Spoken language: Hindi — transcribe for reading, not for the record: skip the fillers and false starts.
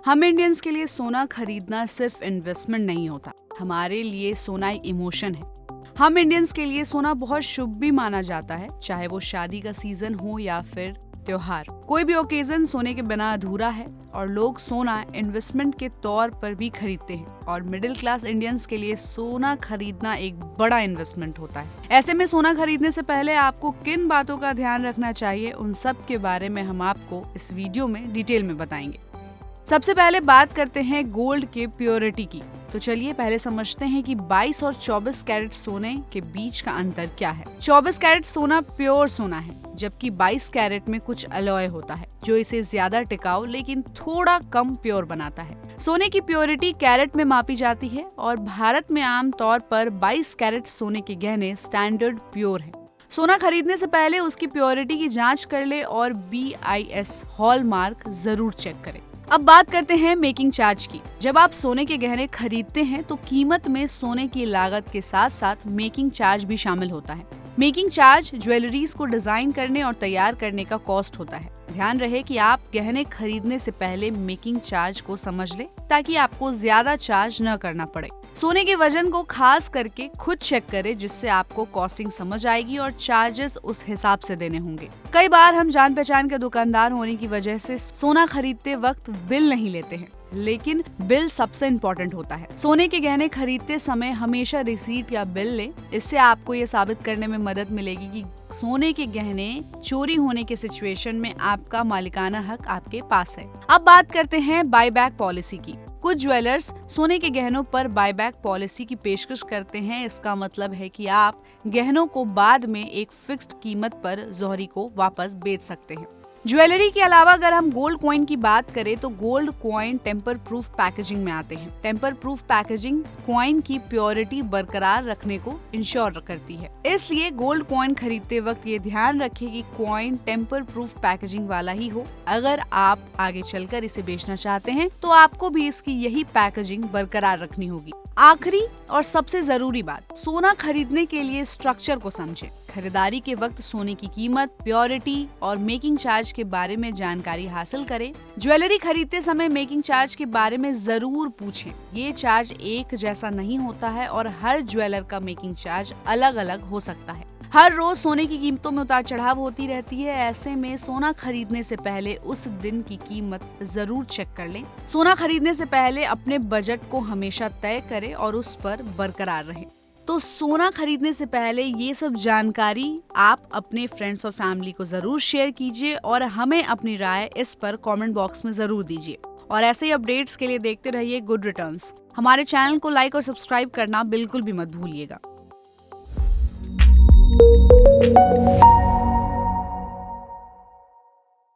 हम इंडियंस के लिए सोना खरीदना सिर्फ इन्वेस्टमेंट नहीं होता, हमारे लिए सोना एक इमोशन है। हम इंडियंस के लिए सोना बहुत शुभ भी माना जाता है, चाहे वो शादी का सीजन हो या फिर त्योहार। कोई भी ओकेजन सोने के बिना अधूरा है और लोग सोना इन्वेस्टमेंट के तौर पर भी खरीदते हैं और मिडिल क्लास इंडियंस के लिए सोना खरीदना एक बड़ा इन्वेस्टमेंट होता है। ऐसे में सोना खरीदने से पहले आपको किन बातों का ध्यान रखना चाहिए, उन सब के बारे में हम आपको इस वीडियो में डिटेल में बताएंगे। सबसे पहले बात करते हैं गोल्ड के प्योरिटी की। तो चलिए पहले समझते हैं कि 22 और 24 कैरेट सोने के बीच का अंतर क्या है। 24 कैरेट सोना प्योर सोना है, जबकि 22 कैरेट में कुछ अलॉय होता है जो इसे ज्यादा टिकाऊ लेकिन थोड़ा कम प्योर बनाता है। सोने की प्योरिटी कैरेट में मापी जाती है और भारत में आमतौर पर 22 कैरेट सोने के गहने स्टैंडर्ड प्योर है। सोना खरीदने से पहले उसकी प्योरिटी की जांच कर ले और BIS हॉलमार्क जरूर चेक करें। अब बात करते हैं मेकिंग चार्ज की। जब आप सोने के गहने खरीदते हैं तो कीमत में सोने की लागत के साथ साथ मेकिंग चार्ज भी शामिल होता है। मेकिंग चार्ज ज्वेलरीज को डिजाइन करने और तैयार करने का कॉस्ट होता है। ध्यान रहे कि आप गहने खरीदने से पहले मेकिंग चार्ज को समझ लें ताकि आपको ज्यादा चार्ज न करना पड़े। सोने के वजन को खास करके खुद चेक करें, जिससे आपको कॉस्टिंग समझ आएगी और चार्जेस उस हिसाब से देने होंगे। कई बार हम जान पहचान के दुकानदार होने की वजह से सोना खरीदते वक्त बिल नहीं लेते हैं, लेकिन बिल सबसे इम्पोर्टेंट होता है। सोने के गहने खरीदते समय हमेशा रिसीट या बिल लें। इससे आपको ये साबित करने में मदद मिलेगी कि सोने के गहने चोरी होने के सिचुएशन में आपका मालिकाना हक आपके पास है। अब बात करते हैं बायबैक पॉलिसी की। कुछ ज्वेलर्स सोने के गहनों पर बायबैक पॉलिसी की पेशकश करते हैं। इसका मतलब है कि आप गहनों को बाद में एक फिक्स्ड कीमत पर जौहरी को वापस बेच सकते हैं। ज्वेलरी के अलावा अगर हम गोल्ड कॉइन की बात करें तो gold coin tamper proof packaging में आते हैं। टेम्पर प्रूफ पैकेजिंग कॉइन की प्योरिटी बरकरार रखने को इंश्योर करती है। इसलिए गोल्ड कॉइन खरीदते वक्त ये ध्यान रखें कि कॉइन टेम्पर प्रूफ पैकेजिंग वाला ही हो। अगर आप आगे चलकर इसे बेचना चाहते हैं तो आपको भी इसकी यही पैकेजिंग बरकरार रखनी होगी। आखिरी और सबसे जरूरी बात, सोना खरीदने के लिए स्ट्रक्चर को समझें। खरीदारी के वक्त सोने की कीमत, प्योरिटी और मेकिंग चार्ज के बारे में जानकारी हासिल करें। ज्वेलरी खरीदते समय मेकिंग चार्ज के बारे में जरूर पूछें। ये चार्ज एक जैसा नहीं होता है और हर ज्वेलर का मेकिंग चार्ज अलग अलग हो सकता है। हर रोज सोने की कीमतों में उतार चढ़ाव होती रहती है। ऐसे में सोना खरीदने से पहले उस दिन की कीमत जरूर चेक कर लें। सोना खरीदने से पहले अपने बजट को हमेशा तय करें और उस पर बरकरार रहें। तो सोना खरीदने से पहले ये सब जानकारी आप अपने फ्रेंड्स और फैमिली को जरूर शेयर कीजिए और हमें अपनी राय इस पर कमेंट बॉक्स में जरूर दीजिए। और ऐसे ही अपडेट्स के लिए देखते रहिए गुड रिटर्न्स। हमारे चैनल को लाइक और सब्सक्राइब करना बिल्कुल भी मत भूलिएगा।